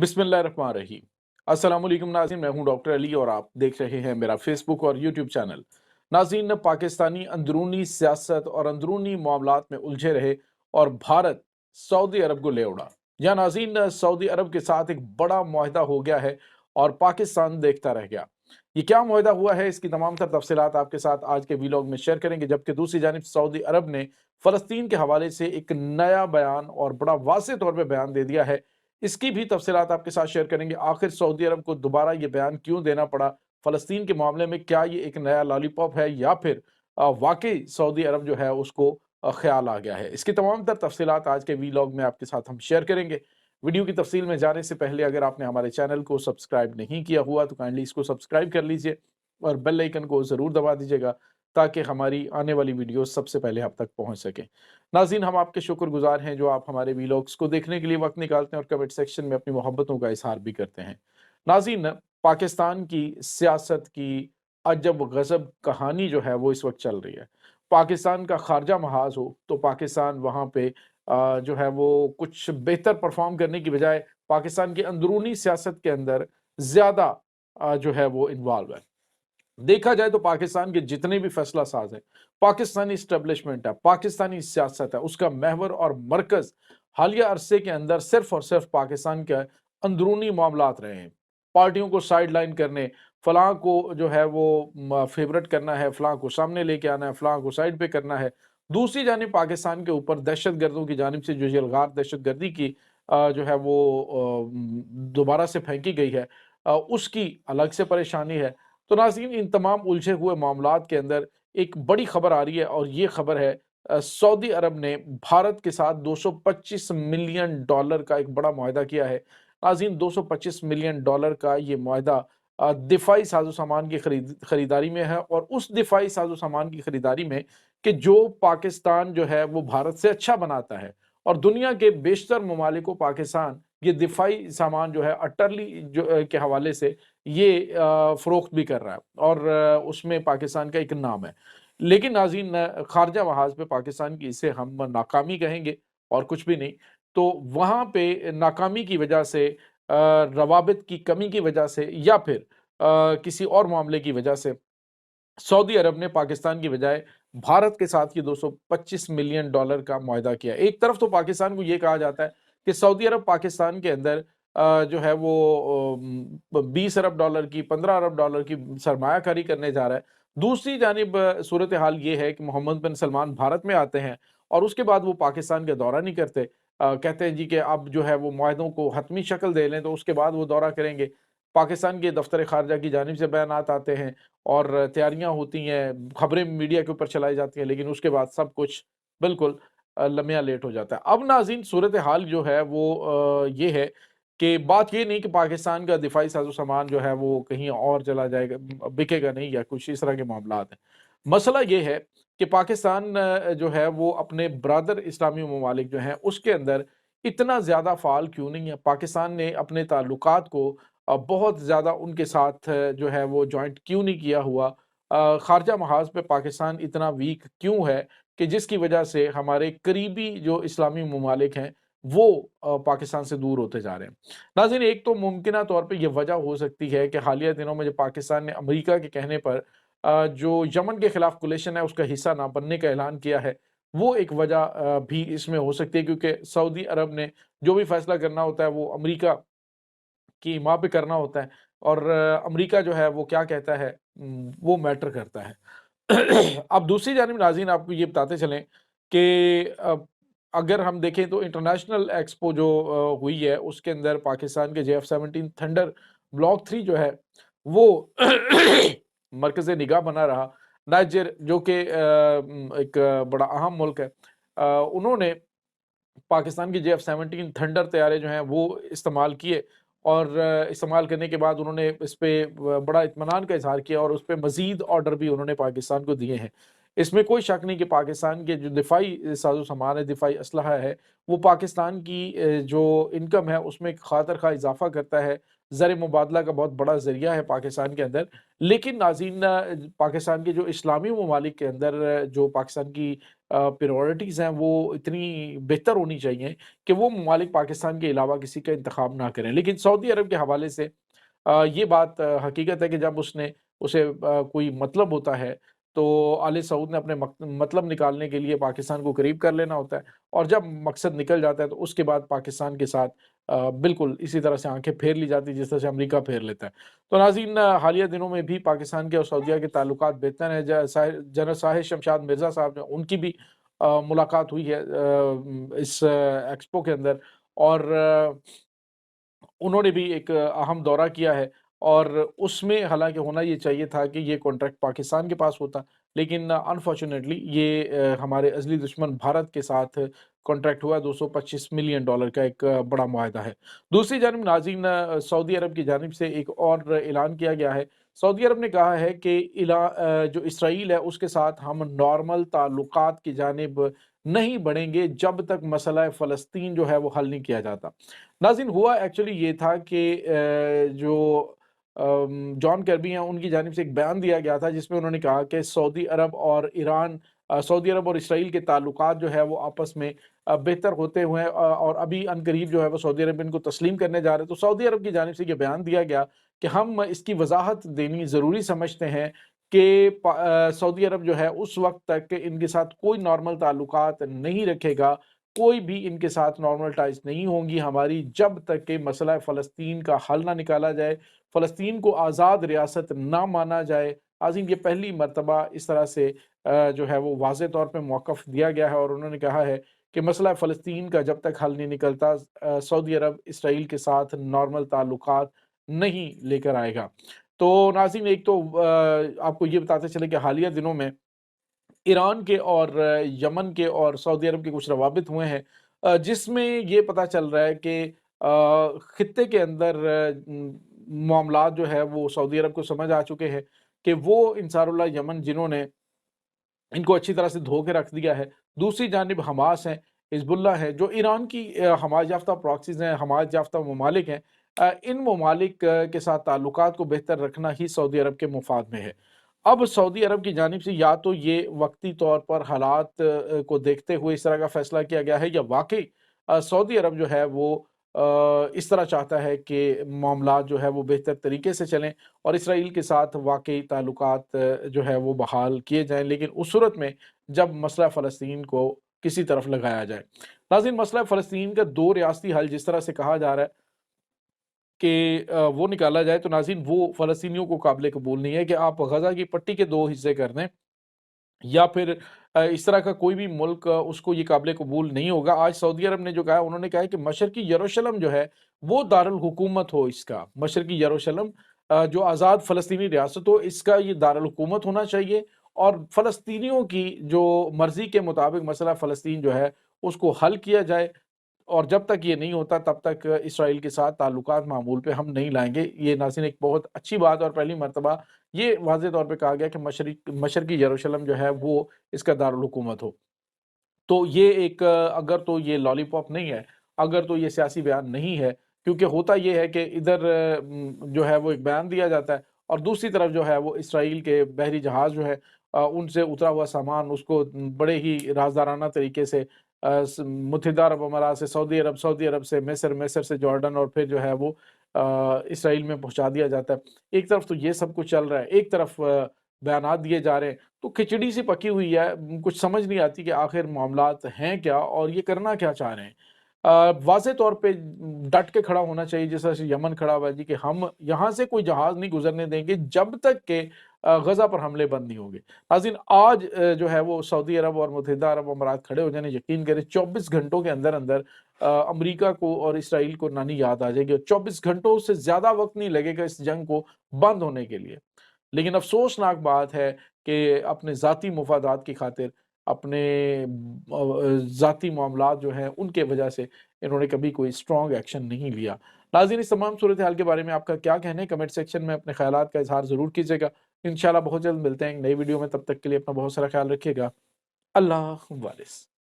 बिस्मिल्लाहिर्रहमानिर्रहीम। अस्सलाम वालेकुम नाज़रीन, मैं हूं डॉक्टर अली और आप देख रहे हैं मेरा फेसबुक और यूट्यूब चैनल। नाज़रीन, पाकिस्तानी अंदरूनी सियासत और अंदरूनी मामलात में उलझे रहे और भारत सऊदी अरब को ले उड़ा। या नाज़रीन, सऊदी अरब के साथ एक बड़ा मुआहदा हो गया है और पाकिस्तान देखता रह गया। ये क्या मुआहदा हुआ है, इसकी तमाम तर तफसीलात आपके साथ आज के वीलॉग में शेयर करेंगे। जबकि दूसरी जानिब सऊदी अरब ने फ़लस्तीन के हवाले से एक नया बयान और बड़ा वाज़ेह तौर पर बयान दे दिया है। इसकी भी तफसीलात आपके साथ शेयर करेंगे। आखिर सऊदी अरब को दोबारा ये बयान क्यों देना पड़ा फ़लस्तीन के मामले में? क्या ये एक नया लॉलीपॉप है या फिर वाकई सऊदी अरब जो है उसको ख्याल आ गया है? इसकी तमाम तर तफसीलात आज के वीलॉग में आपके साथ हम शेयर करेंगे। वीडियो की तफसील में जाने से पहले अगर आपने हमारे चैनल को सब्सक्राइब नहीं किया हुआ तो काइंडली इसको सब्सक्राइब कर लीजिए और बेल आइकन को ज़रूर दबा दीजिएगा ताकि हमारी आने वाली वीडियो सबसे पहले आप तक पहुंच सकें। नाज़रीन, हम आपके शुक्रगुजार हैं जो आप हमारे वीलॉग्स को देखने के लिए वक्त निकालते हैं और कमेंट सेक्शन में अपनी मोहब्बतों का इजहार भी करते हैं। नाज़रीन, पाकिस्तान की सियासत की अजब गज़ब कहानी जो है वो इस वक्त चल रही है। पाकिस्तान का खारजा महाज हो तो पाकिस्तान वहाँ पे जो है वो कुछ बेहतर परफॉर्म करने की बजाय पाकिस्तान की अंदरूनी सियासत के अंदर ज़्यादा जो है वो इन्वॉल्व है। देखा जाए तो पाकिस्तान के जितने भी फैसला साज हैं, पाकिस्तानी इस्टेब्लिशमेंट है, पाकिस्तानी सियासत है, उसका महवर और मरकज हालिया अरसे के अंदर सिर्फ और सिर्फ पाकिस्तान के अंदरूनी मामलात रहे हैं। पार्टियों को साइड लाइन करने, फलां को जो है वो फेवरेट करना है, फलां को सामने लेके आना है, फलां को साइड पे करना है। दूसरी जानिब पाकिस्तान के ऊपर दहशत गर्दों की जानिब से जो यलगार दहशत गर्दी की जो है वो दोबारा से फेंकी गई है, उसकी अलग से परेशानी है। तो नाज़रीन, इन तमाम उलझे हुए मामलात के अंदर एक बड़ी खबर आ रही है और ये खबर है सऊदी अरब ने भारत के साथ 225 मिलियन डॉलर का एक बड़ा मुआहदा किया है। नाज़रीन, 225 मिलियन डॉलर का ये मुआहदा दिफाई साजो सामान की खरीदारी में है और उस दिफाई साजो सामान की खरीदारी में कि जो पाकिस्तान जो है वो भारत से अच्छा बनाता है और दुनिया के बेशतर ममालिक को पाकिस्तान ये दिफाई सामान जो है अटरली जो के हवाले से ये फ़रोख्त भी कर रहा है और उसमें पाकिस्तान का एक नाम है। लेकिन नाज़रीन, ख़ारजा महाज़ पे पाकिस्तान की इसे हम नाकामी कहेंगे और कुछ भी नहीं। तो वहाँ पे नाकामी की वजह से रवाबित की कमी की वजह से या फिर किसी और मामले की वजह से सऊदी अरब ने पाकिस्तान की बजाय भारत के साथ ये 225 मिलियन डॉलर का मुआहदा किया। एक तरफ तो पाकिस्तान को ये कहा जाता है कि सऊदी अरब पाकिस्तान के अंदर जो है वो 20 अरब डॉलर की, 15 अरब डॉलर की सरमायाकारी करने जा रहा है। दूसरी जानिब सूरत हाल ये है कि मोहम्मद बिन सलमान भारत में आते हैं और उसके बाद वो पाकिस्तान का दौरा नहीं करते। कहते हैं जी कि अब जो है वो मुआहदों को हतमी शक्ल दे लें तो उसके बाद वो दौरा करेंगे। पाकिस्तान के दफ्तर ख़ारजा की जानिब से बयानात आते हैं और तैयारियां होती हैं, खबरें मीडिया के ऊपर चलाई जाती हैं, लेकिन उसके बाद सब कुछ बिल्कुल लम्या लेट हो जाता है। अब नाज़रीन, सूरत हाल जो है वो ये है कि बात ये नहीं कि पाकिस्तान का दिफाई साजो-सामान जो है वो कहीं और चला जाएगा, बिकेगा नहीं या कुछ इस तरह के मामलात हैं। मसला ये है कि पाकिस्तान जो है वो अपने ब्रादर इस्लामी ममालिक जो हैं उसके अंदर इतना ज़्यादा फ़ाल क्यों नहीं है? पाकिस्तान ने अपने ताल्लुकात को बहुत ज़्यादा उनके साथ जो है वो जॉइंट क्यों नहीं किया हुआ? ख़ारजा महाज़ पे पाकिस्तान इतना वीक क्यों है कि जिसकी वजह से हमारे करीबी जो इस्लामी ममालिक हैं वो पाकिस्तान से दूर होते जा रहे हैं। नाज़रीन, एक तो मुमकिना तौर पे ये वजह हो सकती है कि हालिया दिनों में जब पाकिस्तान ने अमेरिका के कहने पर जो यमन के खिलाफ कोलिशन है उसका हिस्सा ना बनने का ऐलान किया है, वो एक वजह भी इसमें हो सकती है क्योंकि सऊदी अरब ने जो भी फैसला करना होता है वो अमेरिका की वहाँ पे करना होता है और अमेरिका जो है वो क्या कहता है वो मैटर करता है। अब दूसरी जानिब नाज़रीन, आपको ये बताते चलें कि अगर हम देखें तो इंटरनेशनल एक्सपो जो हुई है उसके अंदर पाकिस्तान के JF-17 थंडर ब्लॉक 3 जो है वो मरकज़ निगाह बना रहा। नाइजर जो कि एक बड़ा अहम मुल्क है, उन्होंने पाकिस्तान के JF-17 थंडर तैयारे जो हैं वो इस्तेमाल किए और इस्तेमाल करने के बाद उन्होंने इस पे बड़ा इत्मीनान का इज़हार किया और उस पे मज़ीद ऑर्डर भी उन्होंने पाकिस्तान को दिए हैं। इसमें कोई शक नहीं कि पाकिस्तान के जो दिफ़ाई साज़ो-सामान है, दिफ़ाई असलहा है, वो पाकिस्तान की जो इनकम है उसमें ख़ातिर-ख़्वाह इज़ाफ़ा करता है। ज़र मुबादला का बहुत बड़ा ज़रिया है पाकिस्तान के अंदर। लेकिन नाज़रीन, पाकिस्तान के जो इस्लामी ममालिक के अंदर जो पाकिस्तान की प्रायोरिटीज़ हैं वो इतनी बेहतर होनी चाहिए कि वो ममालिक पाकिस्तान के अलावा किसी का इंतखाब ना करें। लेकिन सऊदी अरब के हवाले से ये बात हकीकत है कि जब उसे कोई मतलब होता है, तो आले सऊद ने अपने मतलब निकालने के लिए पाकिस्तान को करीब कर लेना होता है, और जब मकसद निकल जाता है तो उसके बाद पाकिस्तान के साथ बिल्कुल इसी तरह से आंखें फेर ली जाती है जिस तरह से अमेरिका फेर लेता है। तो नाज़रीन, हालिया दिनों में भी पाकिस्तान के और सऊदीया के ताल्लुकात बेहतर हैं। जनरल साहिर शमशाद मिर्ज़ा साहब ने उनकी भी मुलाकात हुई है इस एक्सपो के अंदर, और उन्होंने भी एक अहम दौरा किया है, और उसमें हालाँकि होना ये चाहिए था कि ये कॉन्ट्रैक्ट पाकिस्तान के पास होता, लेकिन अनफॉर्च्यूनेटली ये हमारे अज़ली दुश्मन भारत के साथ कॉन्ट्रैक्ट हुआ। $225 मिलियन का एक बड़ा मुआहदा है। दूसरी जानिब नाज़रीन, सऊदी अरब की जानिब से एक और ऐलान किया गया है। सऊदी अरब ने कहा है कि जो इसराइल है उसके साथ हम नॉर्मल ताल्लुकात की जानिब नहीं बढ़ेंगे जब तक मसला फ़लस्तीन जो है वो हल नहीं किया जाता। नाज़रीन, हुआ एक्चुअली ये था कि जो जॉन कर्बी हैं उनकी जानिब से एक बयान दिया गया था जिसमें उन्होंने कहा कि सऊदी अरब और इसराइल के ताल्लुकात जो है वो आपस में बेहतर होते हुए और अभी अनकरीब जो है वो सऊदी अरब इनको तस्लीम करने जा रहे हैं। तो सऊदी अरब की जानिब से ये बयान दिया गया कि हम इसकी वज़ाहत देनी ज़रूरी समझते हैं कि सऊदी अरब जो है उस वक़्त तक इनके साथ कोई नॉर्मल ताल्लुकात नहीं रखेगा, कोई भी इनके साथ नॉर्मल टाइज़ नहीं होंगी हमारी, जब तक कि मसला फ़लस्तीन का हल ना निकाला जाए, फ़लस्तीन को आज़ाद रियासत ना माना जाए। आज़ीम, ये पहली मर्तबा इस तरह से जो है वो वाज़ेह तौर पे मौक़िफ़ दिया गया है, और उन्होंने कहा है कि मसला फ़लस्तीन का जब तक हल नहीं निकलता, सऊदी अरब इसराइल के साथ नॉर्मल ताल्लुकात नहीं लेकर आएगा। तो नाज़रीन, एक तो आपको ये बताते चले कि हालिया दिनों में ईरान के और यमन के और सऊदी अरब के कुछ रवाबित हुए हैं, जिसमें ये पता चल रहा है कि खित्ते के अंदर मामलात जो है वो सऊदी अरब को समझ आ चुके हैं कि वो अंसारुल्लाह यमन जिन्होंने इनको अच्छी तरह से धो के रख दिया है। दूसरी जानिब हमास हैं, हिज़्बुल्लाह है, जो ईरान की हमास याफ्ता प्रॉक्सीज़ हैं, हमास याफ्ता ममालिक हैं। इन ममालिक के साथ ताल्लुकात को बेहतर रखना ही सऊदी अरब के मुफ़ाद में है। अब सऊदी अरब की जानिब से या तो ये वक़्ती तौर पर हालात को देखते हुए इस तरह का फ़ैसला किया गया है, या वाक़ई सऊदी अरब जो है वो इस तरह चाहता है कि मामलात जो है वो बेहतर तरीके से चलें और इसराइल के साथ वाक़ई ताल्लुकात जो है वो बहाल किए जाएँ, लेकिन उस सूरत में जब मसला फ़लस्तीन को किसी तरफ लगाया जाए। नाज़रीन, मसला फ़लस्तीन का 2 रियासती हल जिस तरह से कहा जा रहा है कि वो निकाला जाए, तो नाज़रीन वो फ़लस्तीनियों को काबिल कबूल नहीं है कि आप गज़ा की पट्टी के 2 हिस्से कर दें, या फिर इस तरह का कोई भी मुल्क उसको ये काबिल कबूल नहीं होगा। आज सऊदी अरब ने जो कहा, उन्होंने कहा है कि मशरक़ी यरूशलेम जो है वो दारुल हुकूमत हो इसका। मशरक़ी यरूशलेम जो आज़ाद फ़लस्तीनी रियासत हो, इसका ये दारुल हुकूमत होना चाहिए, और फ़लस्तीनियों की जो मर्ज़ी के मुताबिक मसला फ़लस्तीन जो है उसको हल किया जाए, और जब तक ये नहीं होता तब तक इसराइल के साथ ताल्लुकात मामूल पे हम नहीं लाएँगे। ये नाज़रीन एक बहुत अच्छी बात, और पहली मर्तबा ये वाज़ेह तौर पे कहा गया कि मशरक़ी यरूशलेम जो है वो इसका दारुल हुकूमत हो। तो ये एक अगर तो ये लॉलीपॉप नहीं है, अगर तो ये सियासी बयान नहीं है, क्योंकि होता ये है कि इधर जो है वो एक बयान दिया जाता है, और दूसरी तरफ जो है वो इसराइल के बहरी जहाज़ जो है उनसे उतरा हुआ सामान उसको बड़े ही राज़दाराना तरीके से मुत्तहिदा अरब अमारात से सऊदी अरब से मिस्र, मिस्र से जॉर्डन, और फिर जो है वो इसराइल में पहुँचा दिया जाता है। एक तरफ तो ये सब कुछ चल रहा है, एक तरफ बयानात दिए जा रहे हैं, तो खिचड़ी सी पकी हुई है। कुछ समझ नहीं आती कि आखिर मामलात हैं क्या और ये करना क्या चाह रहे हैं। वाज़ेह तौर पे डट के खड़ा होना चाहिए, जिस तरह से यमन खड़ा हुआ है जी, कि हम यहाँ से कोई जहाज़ नहीं गुज़रने देंगे जब तक कि गज़ा पर हमले बंद नहीं होंगे। नाज़रीन, आज जो है वो सऊदी अरब और मुत्तहिदा अरब अमारात खड़े हो जाने, यकीन करें 24 घंटों के अंदर-अंदर अमेरिका को और इसराइल को नानी याद आ जाएगी, और 24 घंटों से ज़्यादा वक़्त नहीं लगेगा इस जंग को बंद होने के लिए। लेकिन अफ़सोसनाक बात है कि अपने ज़ाती मुफ़ादात की खातिर, अपने ज़ाती मामलात जो हैं उनके वजह से इन्होंने कभी कोई स्ट्रॉन्ग एक्शन नहीं लिया। नाज़रीन, इस तमाम सूरत हाल के बारे में आपका क्या कहना है? कमेंट सेक्शन में अपने ख़यालात का इज़हार ज़रूर कीजिएगा। इंशाअल्लाह बहुत जल्द मिलते हैं एक नई वीडियो में, तब तक के लिए अपना बहुत सारा ख़्याल रखिएगा। अल्लाह हाफ़िज़।